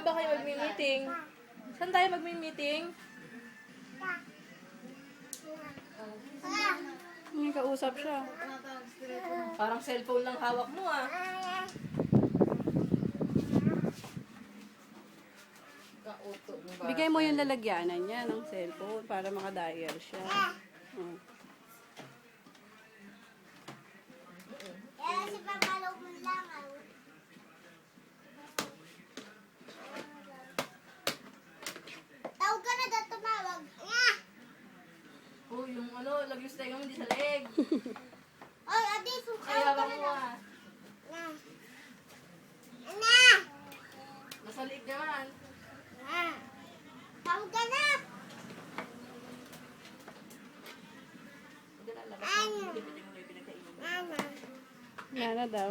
Saan ba kayo magmi-meeting? Saan tayo magmi-meeting? May kausap siya. Parang cellphone lang hawak mo ah. Bigay mo yung lalagyanan niya ng cellphone para makadial siya. Oh. Kaya si Papalo mo lang ah. Tawag ka na daw tumawag. Oh, yung ano, lagyos tayo mo hindi sa leeg. Oy, adi, sukaw Ay, ka hawak na mo daw. ah. Ana! Nasa leeg naman. Tawag ka na! Hindi na, labas mo. Pilipitin mo na yung pinagkainan. Ana! Wala na daw.